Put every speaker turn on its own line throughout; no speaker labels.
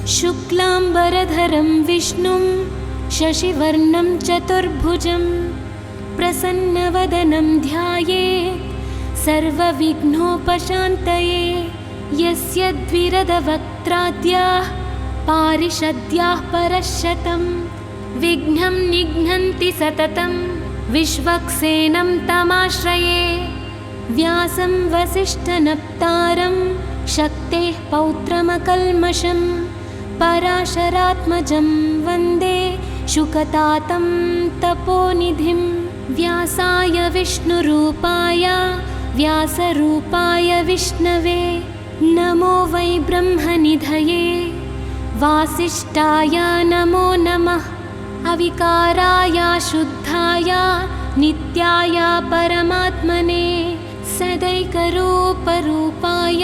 शुक्लाम्बरधरं विष्णुं शशिवर्णं चतुर्भुजं प्रसन्नवदनं ध्यायेत् सर्वविघ्नोपशान्तये। यस्य द्विरदवक्त्राद्याः पारिषद्याः परशतं विघ्नं निघ्नन्ति सततं विश्वक्सेनं तमाश्रये। व्यासं वसिष्ठनप्तारं शक्तेः पौत्रमकल्मषं पराशरात्मजं वन्दे शुकतातं तपोनिधिं। व्यासाय विष्णुरूपाय व्यासरूपाय विष्णवे नमो वै ब्रह्मनिधये वासिष्ठाय नमो नमः। अविकाराय शुद्धाय नित्याय परमात्मने सदैकरूपरूपाय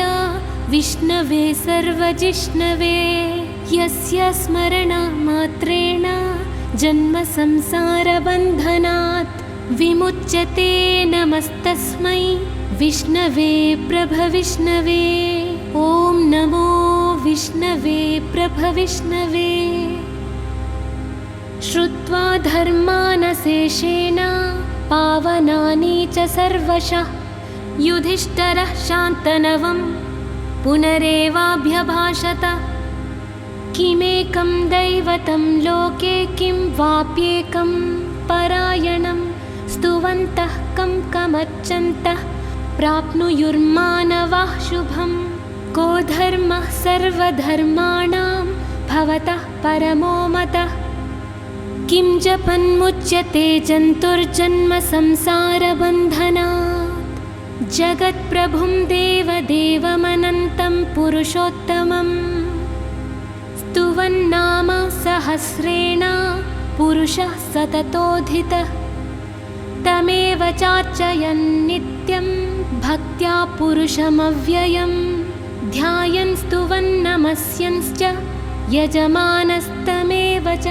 विष्णवे सर्वजिष्णवे। यस्य स्मरणमात्रेण जन्मसंसारबन्धनात् विमुच्यते। नमस्तस्मै विष्णवे प्रभविष्णवे। ॐ नमो विष्णवे प्रभविष्णवे। श्रुत्वा धर्मानशेषेण पावनानि च सर्वशः युधिष्ठिरः शान्तनवं पुनरेवाभ्यभाषत। किमेकं दैवतं लोके किं वाप्येकं परायणं स्तुवन्तः कं कमर्चन्तः प्राप्नुयुर्मानवाः शुभं। को धर्मः सर्वधर्माणां भवतः परमो मतः। किं जपन्मुच्यते जन्तुर्जन्म संसारबन्धनात्। जगत्प्रभुं देवदेवमनन्तं पुरुषोत्तमं स्तुवन्नाम सहस्रेण पुरुषः सततोऽधितः। तमेव चार्चयन् नित्यं भक्त्या पुरुषमव्ययं ध्यायन् स्तुवन् नमस्यंश्च यजमानस्तमेव च।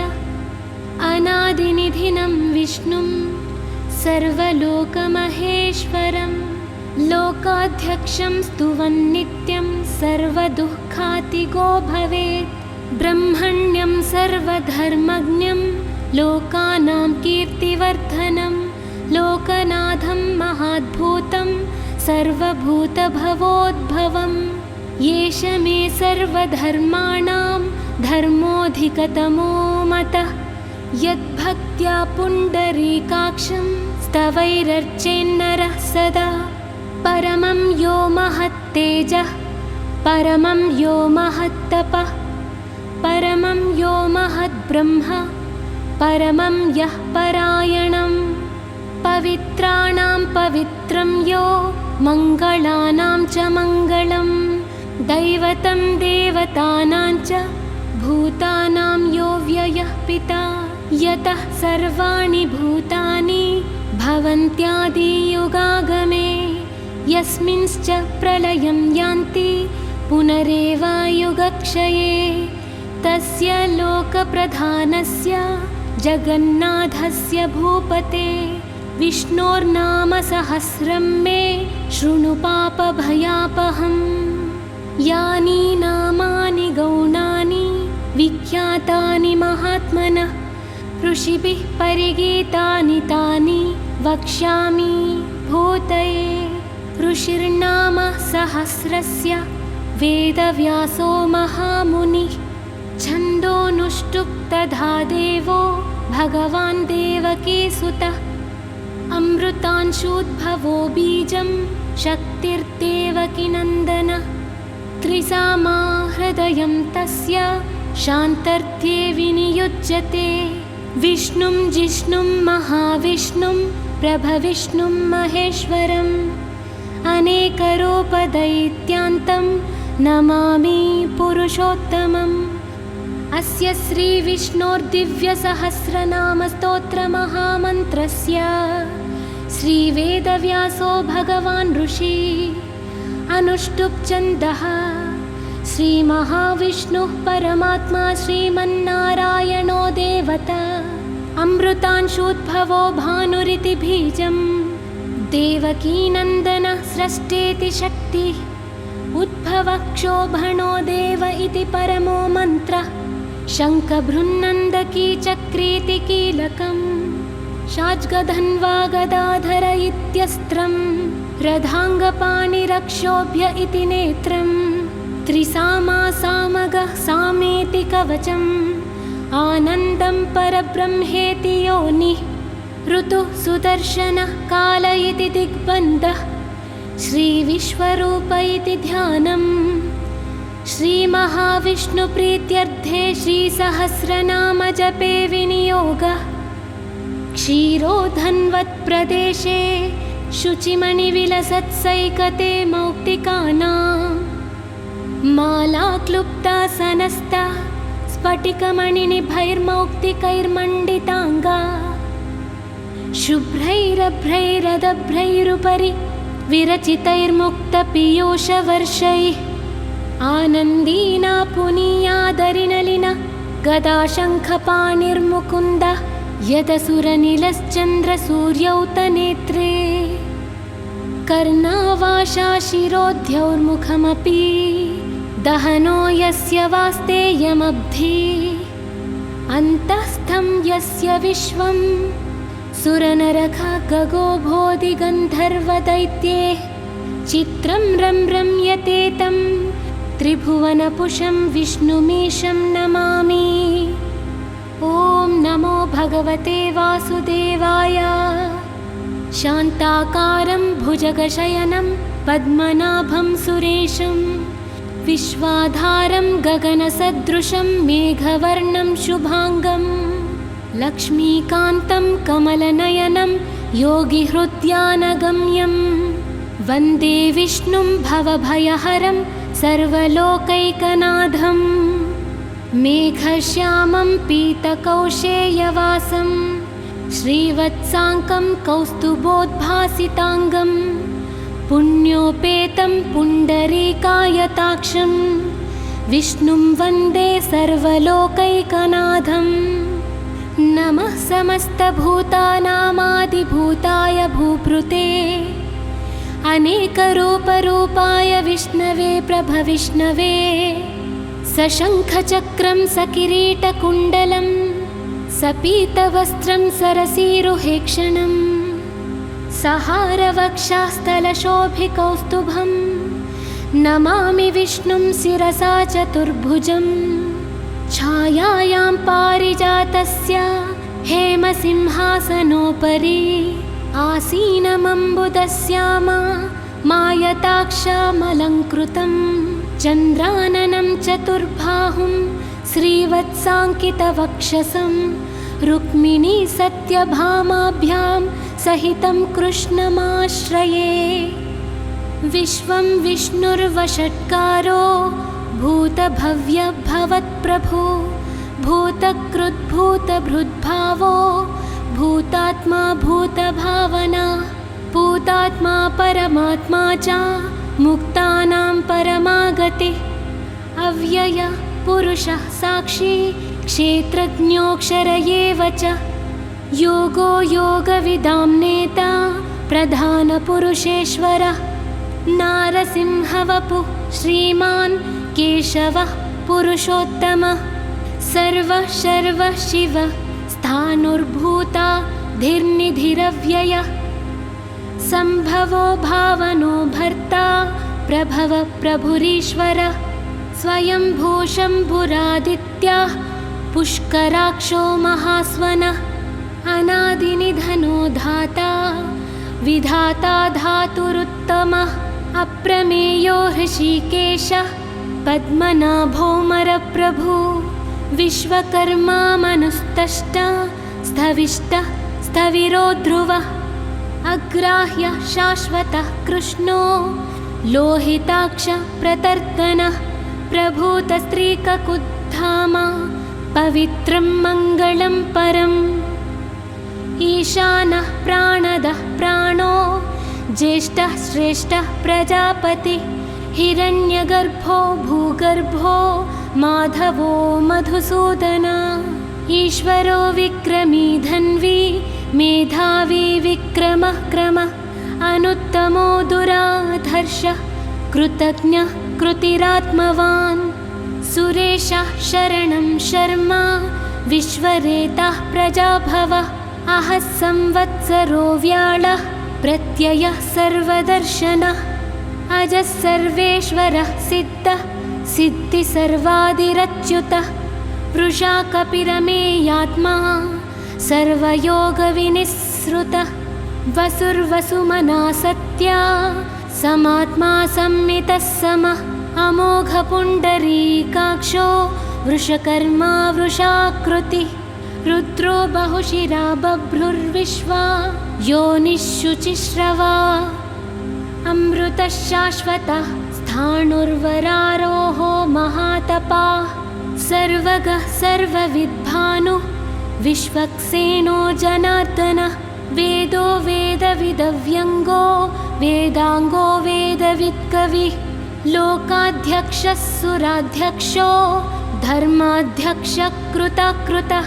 अनादिनिधिनं विष्णुं सर्वलोकमहेश्वरं लोकाध्यक्षं स्तुवन् नित्यं सर्वदुःखातिगो भवेत्। ब्रह्मण्यं सर्वधर्मज्ञं लोकानां कीर्तिवर्धनं लोकनाथं महाद्भुतं सर्वभूतभवोद्भवम्। येष मे सर्वधर्माणां धर्मोऽधिकतमो मतः। यद्भक्त्या पुण्डरीकाक्षं स्तवैरर्चेन्नरः सदा। परमं यो महत्तेजः परमं यो महत्तपः परमं यो महद्ब्रह्म परमं यः परायणं। पवित्राणां पवित्रं यो मङ्गलानां च मङ्गलं दैवतं देवतानां च भूतानां यो व्ययः पिता। यतः सर्वाणि भूतानि भवन्त्यादियुगागमे यस्मिंश्च प्रलयं यान्ति पुनरेवायुगक्षये। तस्य लोकप्रधानस्य जगन्नाथस्य भूपते विष्णोर्नाम सहस्रं मे शृणु पापभयापहम्। यानि नामानि गौणानि विख्यातानि महात्मनः ऋषिभिः परिगीतानि तानि वक्ष्यामि भूतये। ऋषिर्नाम सहस्रस्य वेदव्यासो महामुनिः छन्दोनुष्टुप् तथा देवो भगवान् देवकीसुतः। अमृतांशूद्भवो बीजं शक्तिर्देवकीनन्दनः। त्रिसामा हृदयं तस्य शान्तर्थे विनियुज्यते। विष्णुं जिष्णुं महाविष्णुं प्रभविष्णुं महेश्वरम् अनेकरूपदैत्यान्तं नमामि पुरुषोत्तमम्। अस्य श्रीविष्णोर्दिव्यसहस्रनामस्तोत्रमहामन्त्रस्य श्रीवेदव्यासो भगवान् ऋषि अनुष्टुप् श्रीमहाविष्णुः परमात्मा श्रीमन्नारायणो देवता। अमृतांशूद्भवो भानुरिति बीजं देवकीनन्दनः स्रष्टेति शक्तिः उद्भवक्षोभणो देव इति परमो मन्त्रः शङ्खभृन्नन्दकीचक्रीति कीलकम् शाज्गधन्वा गदाधर इत्यस्त्रम् रथाङ्गपाणिरक्षोभ्य इति नेत्रम् त्रिसामा सामगः सामेति कवचम् आनन्दं परब्रह्मेति योनिः ऋतुः सुदर्शनः काल इति दिग्बन्धः श्रीविश्वरूप इति ध्यानम् श्रीमहाविष्णुप्रीत्यर्थे श्रीसहस्रनामजपे विनियोगः क्षीरोधन्वत्प्रदेशे शुचिमणिविलसत्सैकते मौक्तिकानां माला क्लुप्ता सनस्ता स्फटिकमणिनिभैर्मौक्तिकैर्मण्डिताङ्गा शुभ्रैरभ्रैरदभ्रैरुपरि विरचितैर्मुक्तपीयूषवर्षैः आनन्दीना पुनीयादरिनलिन गदाशङ्खपाणिर्मुकुन्द यदसुरनिलश्चन्द्रसूर्यौ तनेत्रे कर्णावाशा शिरोद्यौर्मुखमपि दहनो यस्य वास्तेयमब्धि अन्तःस्थं यस्य विश्वं सुरनरखगो भोधिगन्धर्वदैत्ये चित्रं रम्यते तं त्रिभुवनपुषं विष्णुमीशं नमामि। ॐ नमो भगवते वासुदेवाय। शान्ताकारं भुजगशयनं पद्मनाभं सुरेशं विश्वाधारं गगनसदृशं मेघवर्णं शुभाङ्गं लक्ष्मीकान्तं कमलनयनं योगिहृद्यानगम्यं वन्दे विष्णुं भवभयहरं सर्वलोकैकनाथं मेघश्यामं पीतकौशेयवासं श्रीवत्साङ्कं कौस्तुभोद्भासिताङ्गं पुण्योपेतं पुण्डरीकायताक्षं विष्णुं वन्दे सर्वलोकैकनाथं नमः समस्तभूतानामादिभूताय भूभृते अनेकरूपरूपाय विष्णवे प्रभविष्णवे सशङ्खचक्रं सकिरीटकुण्डलं सपीतवस्त्रं सरसीरुहेक्षणं सहारवक्षास्थलशोभिकौस्तुभं नमामि विष्णुं शिरसा चतुर्भुजं छायायां पारिजातस्य हेमसिंहासनोपरि आसीनमम्बुदस्यामा मायताक्षामलङ्कृतं चन्द्राननं चतुर्बाहुं श्रीवत्साङ्कितवक्षसं रुक्मिणी सत्यभामाभ्यां सहितं कृष्णमाश्रये विश्वं विष्णुर्वषट्कारो भूतभव्यभवत्प्रभो भूतकृद्भूतभृद्भावो भूतात्मा भूतभावना भूतात्मा परमात्मा च मुक्तानां परमागतिः अव्यय पुरुषः साक्षी क्षेत्रज्ञोऽक्षर एव च योगो योगविदां नेता प्रधानपुरुषेश्वरः नारसिंहवपुः श्रीमान् केशवः पुरुषोत्तमः सर्वः शर्वः शिवः स्थाणुर्भूता धीर्निधिरव्ययः सम्भवो भावनो भर्ता प्रभव प्रभुरीश्वरः स्वयंभू शम्भुरादित्याः पुष्कराक्षो महास्वनः अनादिनिधनो धाता विधाता धातुरुत्तमः अप्रमेयो हृषीकेशः पद्मनाभोमरप्रभु विश्वकर्मा मनुस्तष्टा स्थविष्टः स्थविरो ध्रुवः अग्राह्यः शाश्वतः कृष्णो लोहिताक्ष प्रतर्दनः प्रभूतस्त्रीककुद्धामा पवित्रं मङ्गलं परम् ईशानः प्राणदः प्राणो ज्येष्ठः श्रेष्ठः प्रजापति हिरण्यगर्भो भूगर्भो माधवो मधुसूदन ईश्वरो विक्रमी धन्वी मेधावी विक्रमः क्रमः अनुत्तमो दुराधर्षः कृतज्ञः कृतिरात्मवान् सुरेशः शरणं शर्मा विश्वरेताः प्रजाभवः अहः संवत्सरो व्याळः प्रत्ययः सर्वदर्शनः अजः सर्वेश्वरः सिद्धः सिद्धिसर्वादिरच्युतः वृषा कपिरमेयात्मा सर्वयोगविनिःसृतः वसुर्वसुमना सत्या समात्मा संमितः समः अमोघपुण्डरीकाक्षो वृषकर्मा वृषाकृतिः रुद्रो बहुशिरा बभ्रुर्विश्वा योनिःशुचिश्रवा अमृतः शाश्वतः स्थाणुर्वरारोहो महातपाः सर्वगः सर्वविद्भानुः विश्वक्सेनो जनार्दनः वेदो वेदविदव्यङ्गो वेदाङ्गो वेदवित्कविः लोकाध्यक्षः सुराध्यक्षो धर्माध्यक्षः कृतकृतः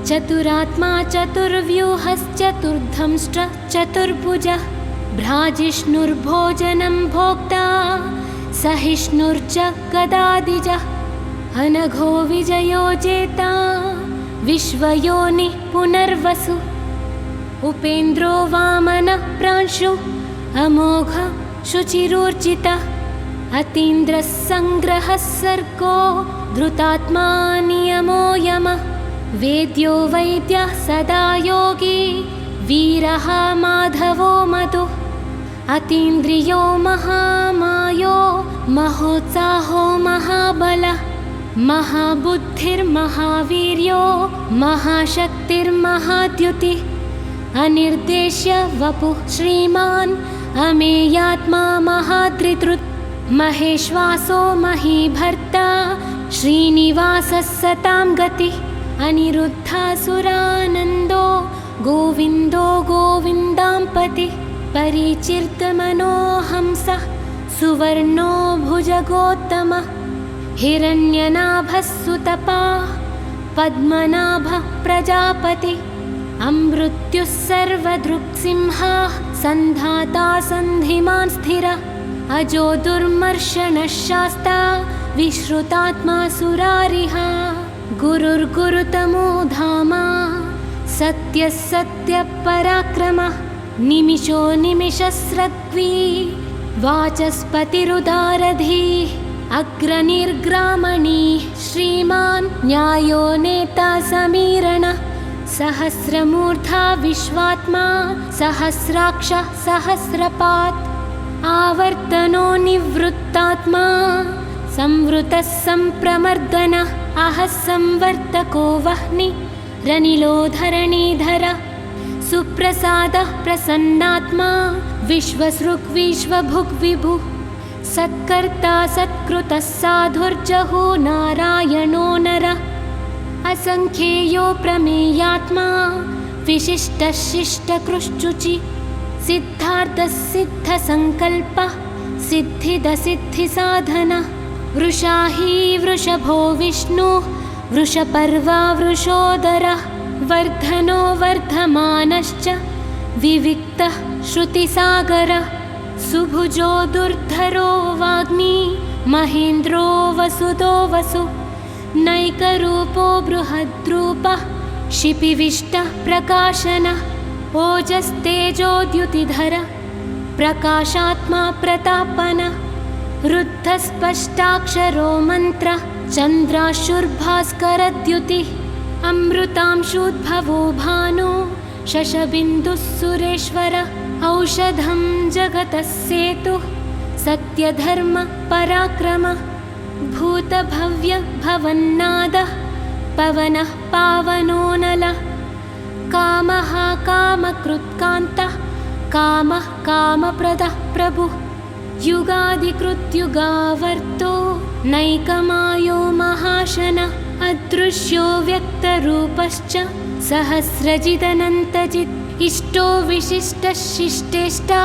चतुरात्मा चतुर्व्यूहश्चतुर्धंष्ट्र चतुर्भुजः भ्राजिष्णुर्भोजनं भोक्ता सहिष्णुर्च गदादिजः अनघो विजयो जेता विश्वयोनिः पुनर्वसु उपेन्द्रो वामनः प्रांशु अमोघ शुचिरूर्जितः अतीन्द्रः सङ्ग्रहः सर्गो धृतात्मा नियमो यमः वेद्यो वैद्यः सदा योगी वीरः माधवो मधुः अतीन्द्रियो महामायो महोत्साहो महाबलः महाबुद्धिर्महावीर्यो महाशक्तिर्महाद्युतिः अनिर्देश्य वपुः श्रीमान् अमेयात्मा महाद्रितृत् महेश्वासो महीभर्ता श्रीनिवासः सतां गतिः अनिरुद्धासुरानन्दो गोविन्दो गोविन्दाम्पतिः परिचिर्तमनोहंसः सुवर्णो भुजगोत्तमः हिरण्यनाभः सुतपाः पद्मनाभः प्रजापतिः अमृत्युः सर्वदृक्सिंहाः सन्धाता सन्धिमान् स्थिरः अजो दुर्मर्शनः शास्ता विश्रुतात्मा सुरारिः गुरुर्गुरुतमो धामा सत्यः सत्यपराक्रमः निमिषो निमिषस्रग्वी वाचस्पतिरुदारधीः अग्रनिर्ग्रामणीः श्रीमान् न्यायो नेता समीरणः सहस्रमूर्धा विश्वात्मा सहस्राक्षः सहस्रपात् आवर्तनो निवृत्तात्मा संवृतः सम्प्रमर्दनः अहः संवर्तको वह्नि रनिलो धरणीधर सुप्रसादः प्रसन्नात्मा विश्वसृग्विश्वभुग्विभुः सत्कर्ता सत्कृतः साधुर्जहो नारायणो नरः असंख्येयो प्रमेयात्मा विशिष्टः शिष्टकृश्चुचि सिद्धार्थः सिद्धसङ्कल्पः सिद्धिदसिद्धिसाधनः वृषा हि वृषभो विष्णुः वृषपर्वा वृषोदरः वर्धनो वर्धमानश्च विविक्तः श्रुतिसागरः सुभुजो दुर्धरो वाग्मी महेन्द्रो वसुदो वसु नैकरूपो बृहद्रूपः शिपिविष्टः प्रकाशनः ओजस्तेजोद्युतिधर प्रकाशात्मा प्रतापनः रुद्धस्पष्टाक्षरो मन्त्रः चन्द्राशुर्भास्करद्युतिः अमृतांशुद्भवो भानो शशबिन्दुः सुरेश्वरः औषधं जगतः सेतुः सत्यधर्मः पराक्रमः भूतभव्यः भवन्नादः पवनः पावनो नलः कामः कामकृत्कान्तः कामः कामप्रदः प्रभुः युगादिकृत्युगावर्तो नैकमायो महाशनः अदृश्यो व्यक्तरूपश्च सहस्रजिदनन्तजित् इष्टो विशिष्टः शिष्टेष्टा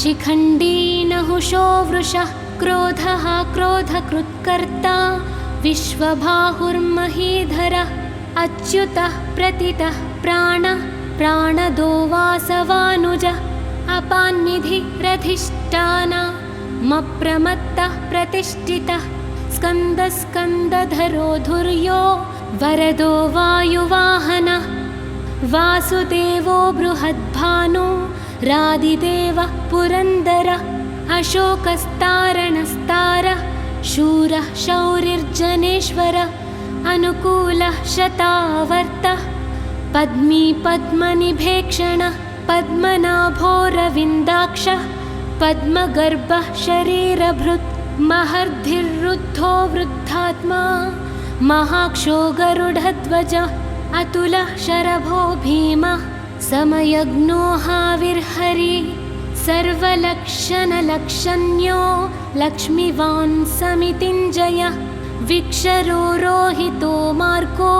शिखण्डी नहुषो वृषः क्रोधः क्रोधकृत्कर्ता विश्वबाहुर्महीधरः अच्युतः प्रतितः प्राणः प्राणदो वासवानुजः अपान्निधिरधिष्ठाना मप्रमत्तः प्रतिष्ठितः स्कन्दस्कन्दधरो धुर्यो वरदो वायुवाहनः वासुदेवो बृहद्भानु रादिदेवः पुरन्दरः अशोकस्तारणस्तारः शूरः शौरिर्जनेश्वरः अनुकूलः शतावर्तः पद्मी पद्मनिभेक्षणः पद्मनाभोरविन्दाक्षः पद्मगर्भः शरीरभृत् महर्धिरुद्धो वृद्धात्मा महाक्षो गरुडध्वजः अतुलः शरभो भीमः समयज्ञो हाविर्हरि सर्वलक्षणलक्षण्यो लक्ष्मीवान् समितिञ्जयः विक्षरो रोहितो मार्गो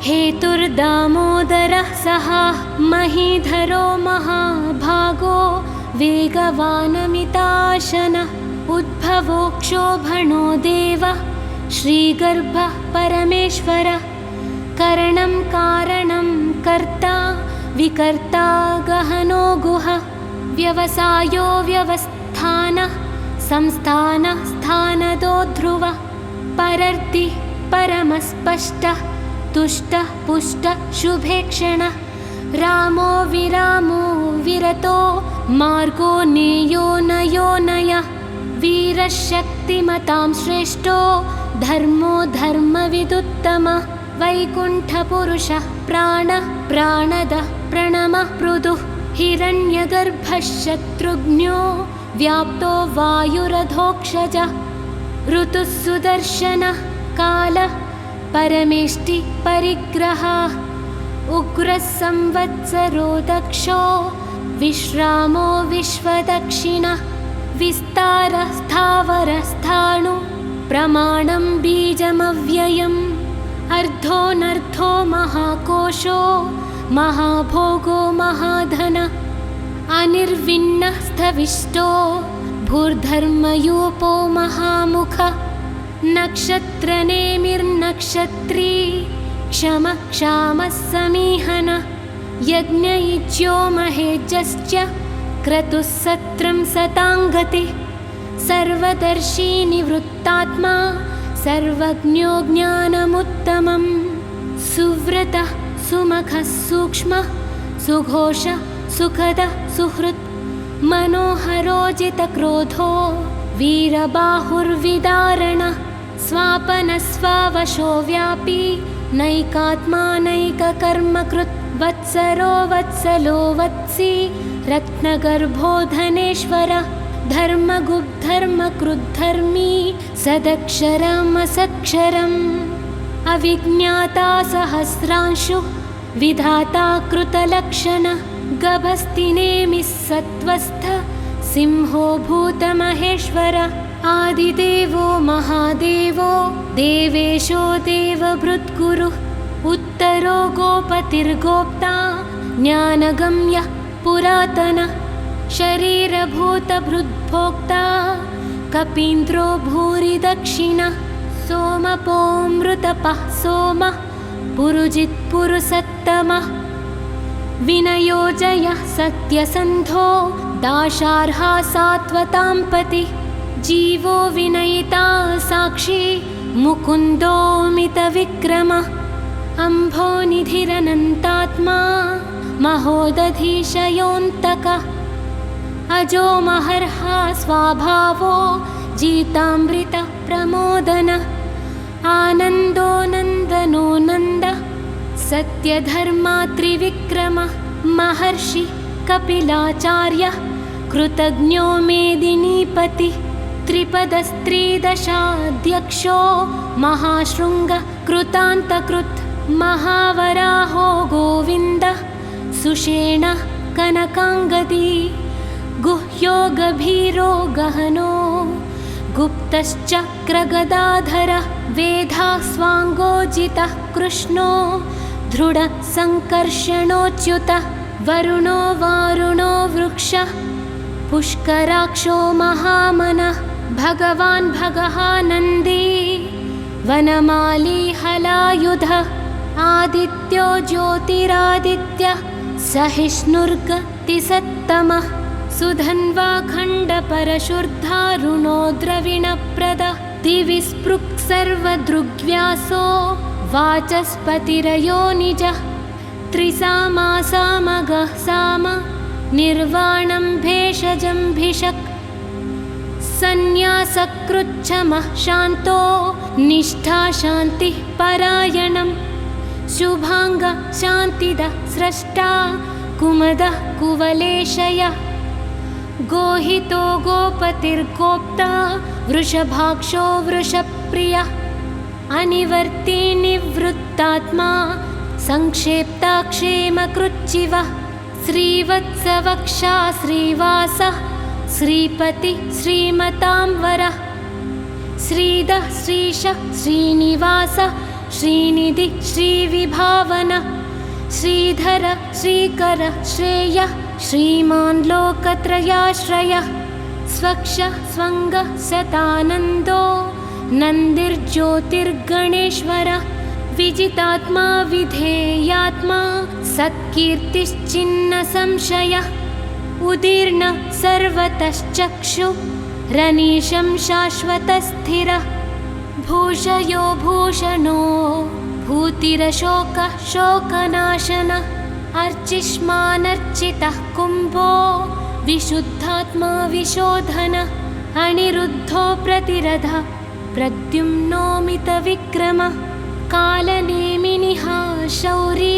हेतुर्दामोदरः सहा महीधरो महाभागो वेगवानमिताशनः उद्भवो क्षोभणो देवः श्रीगर्भः परमेश्वरः करणं कारणं कर्ता विकर्ता गहनो गुहा व्यवसायो व्यवस्थानः संस्थानः स्थानदो ध्रुवः परर्ति परमस्पष्टः तुष्टः पुष्टः शुभेक्षणः रामो विरामो विरतो मार्गो नेयो नयो नयः वीरशक्तिमतां श्रेष्ठो धर्मो धर्मविदुत्तमः वैकुण्ठपुरुषः प्राणः प्राणदः प्रणमः पृदुः हिरण्यगर्भः शत्रुघ्नो व्याप्तो वायुरधोक्षजः ऋतुः सुदर्शनः कालः परमेष्टि परिग्रहः उग्रः संवत्सरो दक्षो विश्रामो विश्वदक्षिणः विस्तारः स्थावरस्थाणु प्रमाणं बीजमव्ययम् अर्धोऽनर्धो महाकोशो महाभोगो महाधन अनिर्विण्णः स्थविष्टो भूर्धर्मयूपो महामुख नक्षत्रनेमिर्नक्षत्री क्षमः क्षामः समीहन यज्ञयुज्यो महेज्यश्च क्रतुः सत्रं सताङ्गति सर्वदर्शी निवृत्तात्मा सर्वज्ञो ज्ञानमुत्तमं सुव्रतः सुमखः सूक्ष्मः सुघोषः सुखदः सुहृत् मनोहरोजितक्रोधो वीरबाहुर्विदारणः स्वापनस्वावशो व्यापी नैकात्मा नैककर्मकृत् वत्सरो वत्सलो वत्सी रत्नगर्भो धनेश्वरः धर्मगुप्धर्मकृद्धर्मी सदक्षरमसक्षरम् अविज्ञाता सहस्रांशुः विधाता कृतलक्षणः गभस्तिनेमिः सत्त्वस्थ सिंहो भूतमहेश्वर आदिदेवो महादेवो देवेशो देवभृद्गुरुः उत्तरो गोपतिर्गोप्ता ज्ञानगम्यः पुरातनः शरीरभूतभृद्भोक्ता कपीन्द्रो भूरि दक्षिणः सोमपोऽमृतपः सोमः पुरुजित्पुरुषत्तमः विनयोजयः सत्यसन्धो दाशार्हा सात्वतां पतिः जीवो विनयिता साक्षी मुकुन्दोऽमितविक्रमः अम्भोनिधिरनन्तात्मा महोदधीशयोऽन्तकः अजो महर्हा स्वाभावो जीतामृतः प्रमोदनः आनन्दो नन्दनो नन्दः सत्यधर्मा त्रिविक्रमः महर्षि कपिलाचार्यः कृतज्ञो मेदिनीपतिः त्रिपदस्त्रिदशाध्यक्षो महाशृङ्गः कृतान्तकृत् महावराहो गोविन्दः सुषेणः कनकाङ्गदी गुह्यो गभीरो गहनो गुप्तश्चक्रगदाधरः वेधास्वाङ्गोजितः कृष्णो दृढः सङ्कर्षणोच्युतः वरुणो वारुणो वृक्षः पुष्कराक्षो महामनः भगवान् भगः नन्दी वनमाली हलायुधः आदित्यो ज्योतिरादित्यः सहिष्णुर्गतिसत्तमः सुधन्वाखण्डपरशुर्धारुणो द्रविणप्रद दिविस्पृक् सर्वदृग्व्यासो वाचस्पतिरयो निजः त्रिसामासामगः साम निर्वाणं भेषजं भिषक् सन्न्यासकृच्छमः शान्तो निष्ठा शान्तिः परायणम् शुभांग शान्तिदः स्रष्टा कुमदः कुवलेशयः गोहितो गोपतिर्गोप्ता वृषभाक्षो वृषप्रियः अनिवर्ती निवृत्तात्मा संक्षेप्ता क्षेमकृच्चिवः श्रीवत्सवक्षा श्रीवासः श्रीपति श्रीमतांवरः श्रीदः श्रीशः श्रीनिवासः श्रीनिधि श्रीविभावन श्रीधर श्रीकर श्रेयः श्रीमान् लोकत्रयाश्रयः स्वक्ष स्वंग शतानन्दो नन्दिर्ज्योतिर्गणेश्वरः विजितात्मा विधेयात्मा सत्कीर्तिश्चिन्न संशयः उदीर्ण सर्वतश्चक्षु रनीशं शाश्वतस्थिरः भूषयो भूषणो भूतिरशोकः शोकनाशनः अर्चिष्मानर्चितः कुम्भो विशुद्धात्मा विशोधनः अनिरुद्धो प्रतिरथः प्रद्युम्नोमितविक्रमः कालनेमिनिः शौरी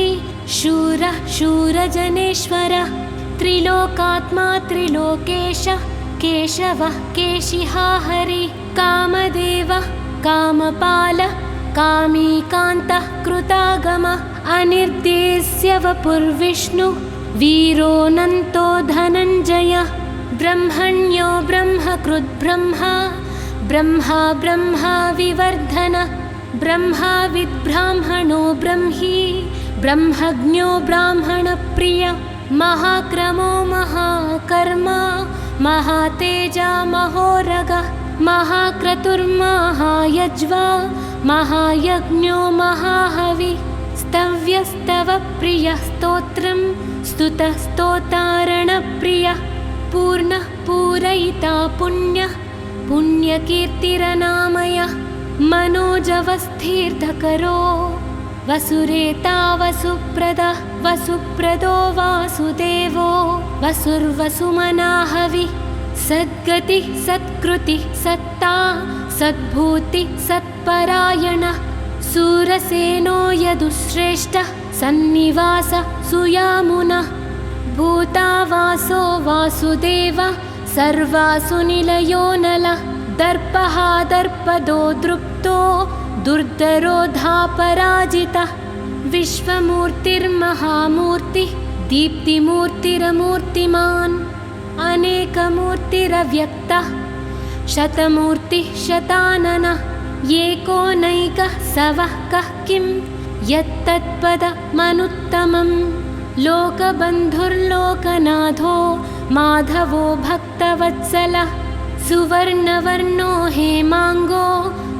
शूरः शूरजनेश्वरः त्रिलोकात्मा त्रिलोकेशः केशवः केशिहा हरि कामदेवः कामपालः कामीकान्तः कृतागमः अनिर्देश्य वपुर्विष्णु वीरोऽनन्तो धनञ्जयः ब्रह्मण्यो ब्रह्मकृद्ब्रह्मा ब्रह्मा ब्रह्मा विवर्धनः ब्रह्माविद्ब्राह्मणो ब्रह्मी ब्रह्मज्ञो ब्राह्मणप्रियः महाक्रमो महाकर्मा महातेजा महोरगः महाक्रतुर्महायज्वा महायज्ञो महाहवि स्तव्यस्तवप्रियः स्तोत्रं स्तुतः स्तोतारणप्रियः पूर्णः पूरयिता पुण्यः पुण्यकीर्तिरनामयः मनोजवस्थिर्धकरो वसुरेता वसुप्रदः वसुप्रदो वासुदेवो वसुर्वसुमनाहवि सद्गतिः सत्कृतिः सत्ता सद्भूतिः सत्परायणः सूरसेनो यदुश्रेष्ठः सन्निवासः सुयामुनः भूतावासो वासुदेवः सर्वासु निलयो नलः दर्पः दर्पदो दृप्तो दुर्धरोधापराजितः विश्वमूर्तिर्महामूर्तिः दीप्तिमूर्तिरमूर्तिमान् अनेकमूर्तिरव्यक्तः शतमूर्तिः शताननः एकोनैकः सवः कः किं यत्तत्पदमनुत्तमम् लोकबन्धुर्लोकनाथो माधवो भक्तवत्सलः सुवर्णवर्णो हेमाङ्गो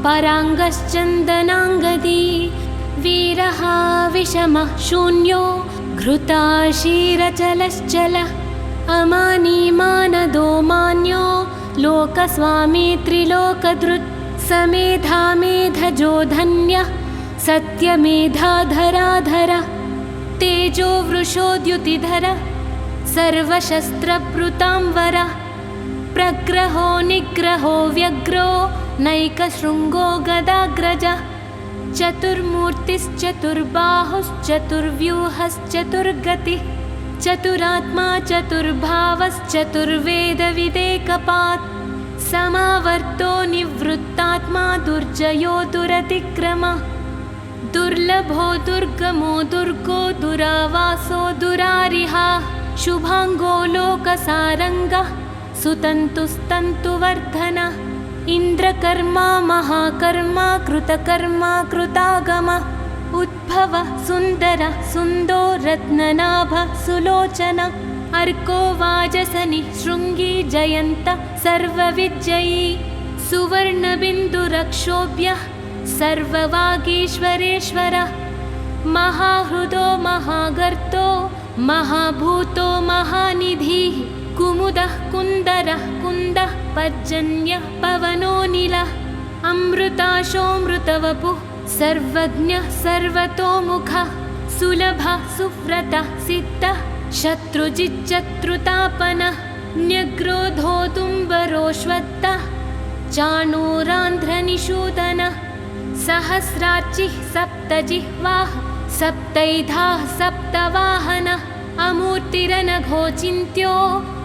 पराङ्गश्चन्दनाङ्गदी वीरः विषमः शून्यो घृताशीरचलश्चलः अमानी मानदो मान्यो लोकस्वामी त्रिलोकधृत् समेधा मेधजो धन्यः सत्यमेधाधराधरः तेजो वृषोद्युतिधरः सर्वशस्त्रभृतांवरः प्रग्रहो निग्रहो व्यग्रो नैकशृङ्गो गदाग्रजः चतुर्मूर्तिश्चतुर्बाहुश्चतुर्व्यूहश्चतुर्गतिः चतुरात्मा चतुर्भावश्चतुर्वेदविदेकपात् समावर्तो निवृत्तात्मा दुर्जयो दुरतिक्रमः दुर्लभो दुर्गमो दुर्गो दुरावासो दुरारिहा शुभांगो लोकसारङ्गः सुतन्तुस्तन्तुवर्धनः इन्द्रकर्मा महाकर्मा कृतकर्मा कृतागमः उद्भवः सुन्दरः सुन्दो रत्ननाभः सुलोचनः अर्को वाजसनि शृङ्गी जयन्तः सर्वविजयी सुवर्णबिन्दुरक्षोभ्यः सर्ववागीश्वरेश्वरः महाहृदो महागर्तो महाभूतो महानिधिः कुमुदः कुन्दरः कुन्दः पर्जन्यः पवनोऽनिलः अमृताशोऽमृतवपुः सर्वज्ञः सर्वतोमुखः सुलभः सुव्रतः सिद्धः शत्रुजिच्चत्रुतापनः न्यग्रोधो तुम्बरोऽश्वत्थः चाणूरान्ध्रनिषूदनः सहस्रार्चिः सप्तजिह्वाः सप्तैधाः सप्तवाहनः अमूर्तिरनघोचिन्त्यो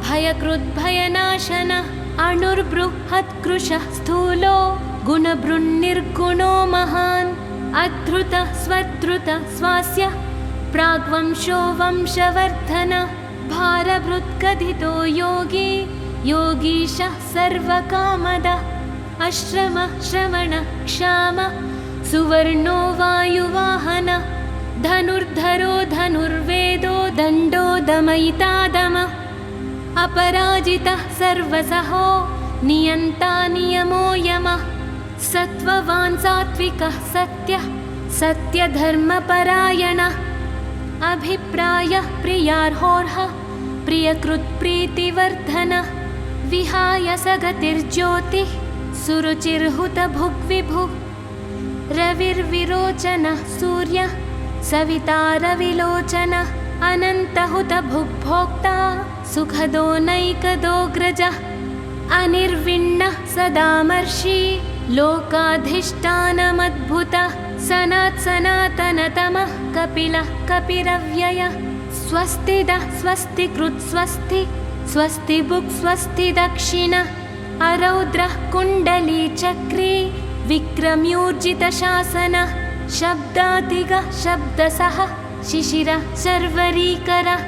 भयकृद्भयनाशनः अणुर्बृहत्कृशः स्थूलो गुणभृन्निर्गुणो महान् अधृतः स्वधृतः स्वास्य प्राग्वंशो वंशवर्धनः भारभृत्कथितो योगी योगीशः सर्वकामदः अश्रमः श्रवणः क्षामः सुवर्णो वायुवाहनः धनुर्धरो धनुर्वेदो दण्डो दमयिता दमः अपराजितः सर्वसहो नियन्ता नियमो यमः सत्त्ववान् सात्विकः सत्यः सत्यधर्मपरायणः अभिप्रायः प्रियार्होर्हः प्रियकृत्प्रीतिवर्धनः विहाय सगतिर्ज्योतिः सुरुचिर्हुतभुग्विभुः रविर्विरोचनः सूर्यः सविता रविलोचनः अनन्तहुतभुग्भोक्ता सुखदो नैकदोऽग्रजः अनिर्विण्णः सदामर्षि लोकाधिष्ठानमद्भुतः सनातनतमः कपिलः कपिरव्ययः स्वस्तिदः स्वस्तिकृत् स्वस्ति स्वस्तिबुक् स्वस्ति दक्षिणः अरौद्रः कुण्डलीचक्री विक्रम्यूर्जितशासनः शब्दातिगः शब्दसः शिशिरः शर्वरीकरः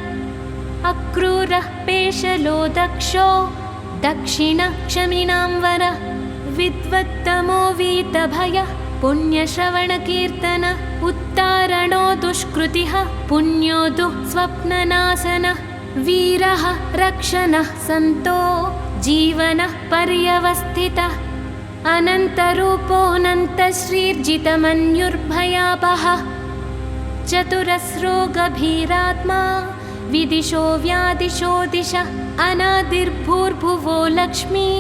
अक्रूरः पेशलो दक्षो दक्षिणः क्षमिणाम्बरः विद्वत्तमो वीतभयः पुण्यश्रवणकीर्तनः उत्तारणो दुष्कृतिः पुण्यो दुःस्वप्ननाशनः वीरः रक्षणः सन्तो जीवनः पर्यवस्थितः अनन्तरूपोऽनन्तश्रीर्जितमन्युर्भयापहः चतुरस्रो गभीरात्मा विदिशो व्यादिशो दिशः अनादिर्भूर्भुवो लक्ष्मी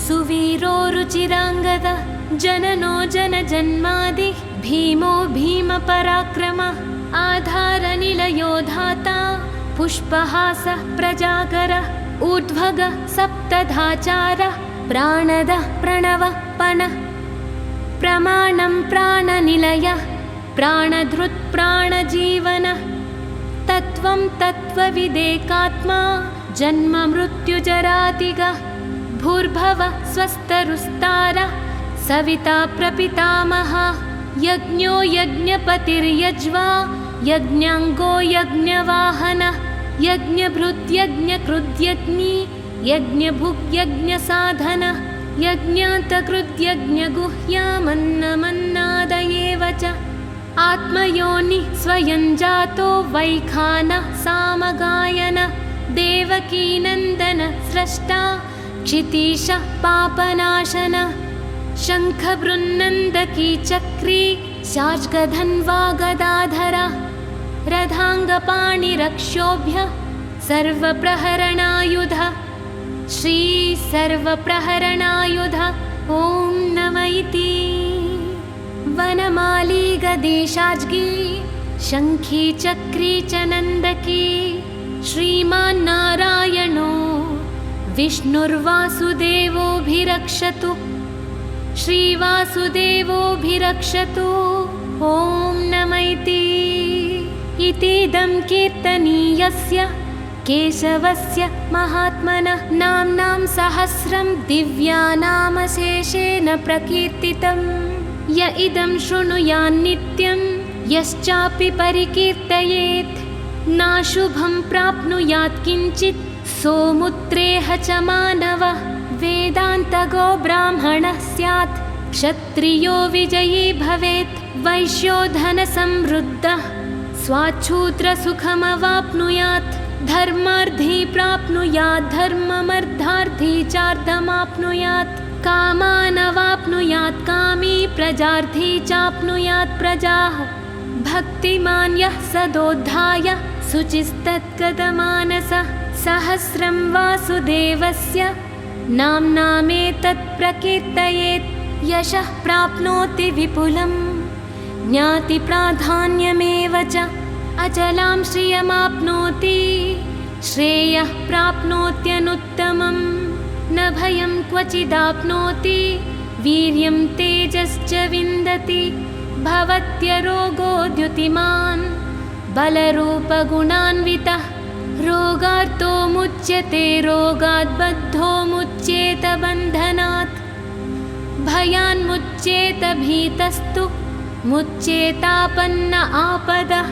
सुवीरो रुचिराङ्गदः जननो जनजन्मादिः भीमो भीमपराक्रमः आधारनिलयो धाता पुष्पहासः प्रजागरः ऊर्ध्वगः सप्तधाचारः प्राणदः प्रणवः पणः प्रमाणं प्राणनिलयः प्राणधृत् प्राणजीवनः तत्त्वं तत्त्वविदेकात्मा जन्म मृत्युजरातिगः भूर्भुवः स्वस्तरुस्तारः सविता प्रपितामहः यज्ञो यज्ञपतिर्यज्वा यज्ञाङ्गो यज्ञवाहनः यज्ञभृत्यज्ञकृद्यज्ञी यज्ञभुग्यज्ञसाधनः यज्ञान्तकृद्यज्ञगुह्यामन्नमन्नादयेव च आत्मयोनिः स्वयं जातो वैखानः सामगायनः देवकीनन्दनः स्रष्टा क्षितीशः पापनाशनः शङ्खबृन्नन्दकी चक्री शार्ङ्गधन्वा गदाधरः रथाङ्गपाणिरक्षोभ्यः सर्वप्रहरणायुधः श्री सर्वप्रहरणायुधः ॐ नम इति वनमाली गदेशाज्ञी शङ्खी चक्री च नन्दकी श्रीमान्नारायणो विष्णुर्वासुदेवोऽभिरक्षतु श्रीवासुदेवोऽभिरक्षतु ॐ नम इतीदं कीर्तनीयस्य केशवस्य महात्मनः नाम्नां सहस्रं दिव्यानामशेषेण प्रकीर्तितं य इदं शृणुयान्नित्यं यश्चापि परिकीर्तयेत् नाशुभं प्राप्नुयात् किञ्चित् सोमुत्रेह च मानवः वेदान्तगो ब्राह्मणः स्यात् क्षत्रियो विजयी भवेत् वैश्यो धनसमृद्धः स्वाच्छूद्रसुखमवाप्नुयात् धर्मार्थी प्राप्नुयात् धर्ममर्थार्थी चार्धमाप्नुयात् कामानवाप्नुयात् कामी प्रजार्थी चाप्नुयात् प्रजाः भक्तिमान् यः सदोद्धाय शुचिस्तत्गतमानसः सहस्रं वासुदेवस्य नाम्नामेतत् प्रकीर्तयेत् यशः प्राप्नोति विपुलं ज्ञातिप्राधान्यमेव च अचलां श्रियमाप्नोति श्रेयः प्राप्नोत्यनुत्तमं न भयं क्वचिदाप्नोति वीर्यं तेजश्च विन्दति भवत्यरोगोद्युतिमान् बलरूपगुणान्वितः रोगार्तो मुच्यते रोगात् बद्धो मुच्येत बन्धनात् भयान्मुच्येत भीतस्तु मुच्येतापन्न आपदः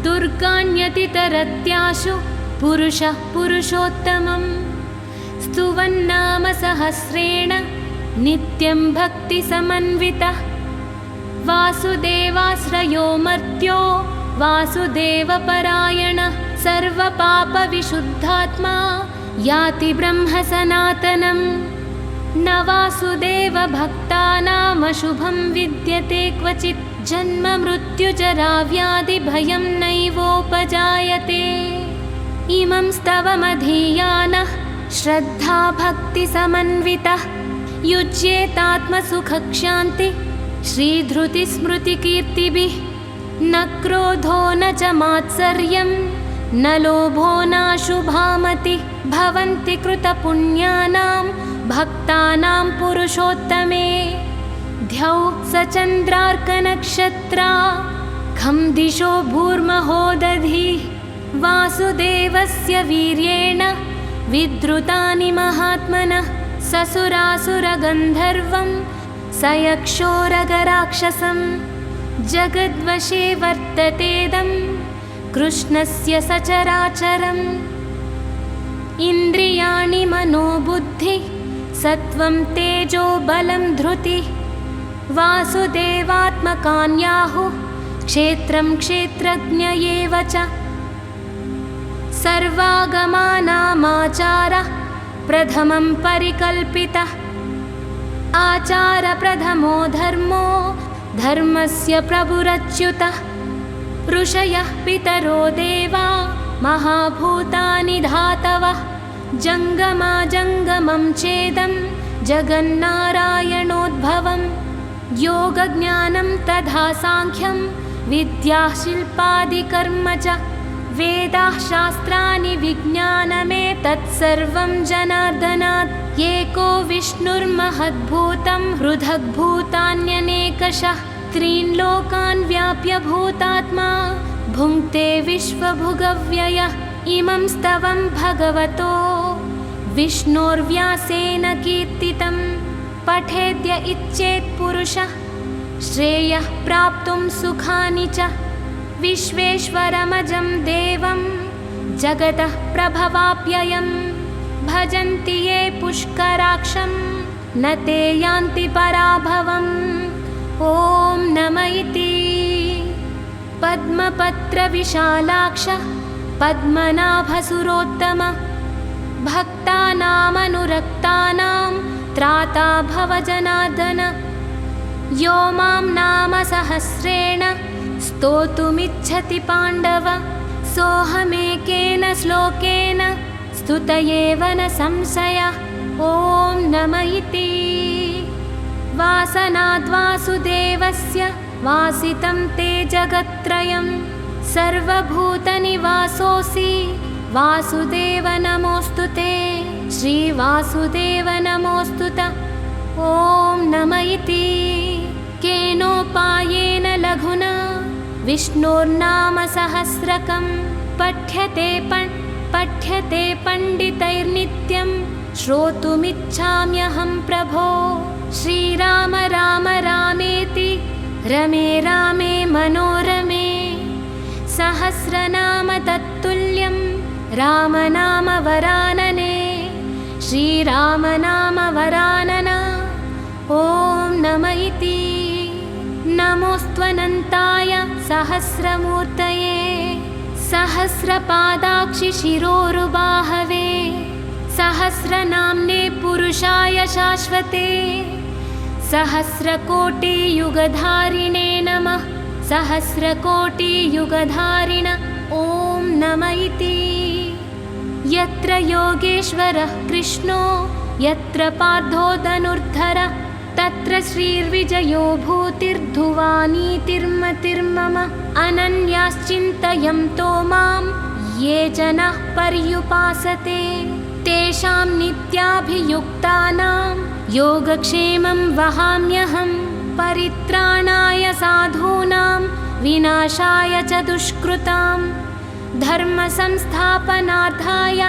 दुर्गाण्यतितरत्याशु पुरुषः पुरुषोत्तमं स्तुवन्नाम सहस्रेण नित्यं भक्तिसमन्वितः वासुदेवाश्रयो मर्त्यो वासुदेवपरायणः सर्वपापविशुद्धात्मा याति ब्रह्म सनातनं न वासुदेवभक्तानामशुभं विद्यते क्वचित् जन्म मृत्युजराव्याधिभयं नैवोपजायते इमं स्तवमधीयानः श्रद्धाभक्तिसमन्वितः युज्येतात्मसुखक्षान्ति श्रीधृतिस्मृतिकीर्तिभिः न क्रोधो न च मात्सर्यं न लोभो नाशुभामतिः भवन्ति कृतपुण्यानां भक्तानां पुरुषोत्तमे द्यौः स चन्द्रार्कनक्षत्रा खं दिशो भूर्महोदधिः वासुदेवस्य वीर्येण विद्रुतानि महात्मनः ससुरासुरगन्धर्वं स यक्षोरगराक्षसं जगद्वशे वर्ततेदं कृष्णस्य सचराचरम् इन्द्रियाणि मनोबुद्धि सत्वं तेजो बलं धृतिः वासुदेवात्मकान्याहुः क्षेत्रं क्षेत्रज्ञ एव च सर्वागमानामाचारः प्रथमं परिकल्पितः आचारप्रथमो धर्मो धर्मस्य प्रभुरच्युतः ऋषयः पितरो देवा महाभूतानि धातवः जङ्गमाजङ्गमं चेदं जगन्नारायणोद्भवं योगज्ञानं तथा साङ्ख्यं विद्याः शिल्पादिकर्म च वेदाः शास्त्राणि विज्ञानमेतत्सर्वं जनार्दनात् एको विष्णुर्महद्भूतं हृदग्भूतान्यनेकशः त्रीन् लोकान् व्याप्य भूतात्मा भुङ्क्ते विश्वभुगव्ययः इमं स्तवं भगवतो विष्णोर्व्यासेन कीर्तितं पठेद्य इच्छेत् पुरुषः श्रेयः प्राप्तुं सुखानि च विश्वेश्वरमजं देवं जगतः प्रभवाप्ययं भजन्ति ये पुष्कराक्षं न ते यान्ति पराभवम् ॐ नम इति पद्मपत्रविशालाक्ष पद्मनाभसुरोत्तम भक्तानामनुरक्तानां त्राता भवजनार्दन यो मां नाम सहस्रेण स्तोतुमिच्छति पाण्डव सोऽहमेकेन श्लोकेन स्तुत एव न संशयः ॐ नम इति वासनाद्वासुदेवस्य वासितं ते जगत्त्रयं सर्वभूतनिवासोऽसि वासुदेव नमोऽस्तु ते श्रीवासुदेव नमोऽस्तु ते ॐ नम इति केनोपायेन लघुना विष्णोर्नाम सहस्रकं पठ्यते पण्डितैर्नित्यं श्रोतुमिच्छाम्यहं प्रभो श्रीराम राम रामेति रमे रामे मनोरमे सहस्रनाम तत्तुल्यं रामनाम वरानने श्रीरामनाम वरानना ॐ नम इति नमोऽस्त्वनन्ताय सहस्रमूर्तये सहस्रपादाक्षि शिरोरुबाहवे सहस्रनाम्ने पुरुषाय शाश्वते सहस्रकोटियुगधारिणे नमः सहस्रकोटियुगधारिण ॐ नम इति यत्र योगेश्वरः कृष्णो यत्र पार्थो धनुर्धरः तत्र श्रीर्विजयो भूतिर्धुवानीतिर्मतिर्मम अनन्याश्चिन्तयन्तो मां ये जनाः पर्युपासते तेषां नित्याभियुक्तानां योगक्षेमं वहाम्यहं परित्राणाय साधूनां विनाशाय च दुष्कृतां धर्मसंस्थापनार्थाय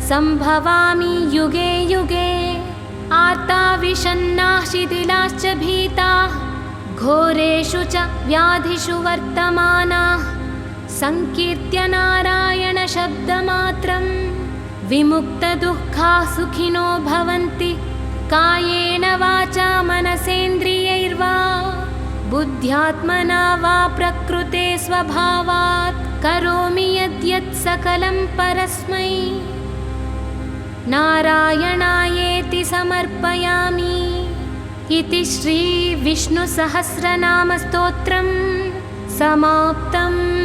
सम्भवामि युगे युगे आर्ता विषन्नाः शिथिलाश्च भीताः घोरेषु च व्याधिषु वर्तमानाः संकीर्त्य नारायणशब्दमात्रं विमुक्तदुःखाः सुखिनो भवन्ति कायेन वाचा मनसेन्द्रियैर्वा बुद्ध्यात्मना वा प्रकृते स्वभावात् करोमि यद्यत् सकलं परस्मै नारायणायेति समर्पयामि इति श्री विष्णुसहस्रनामस्तोत्रं समाप्तम्।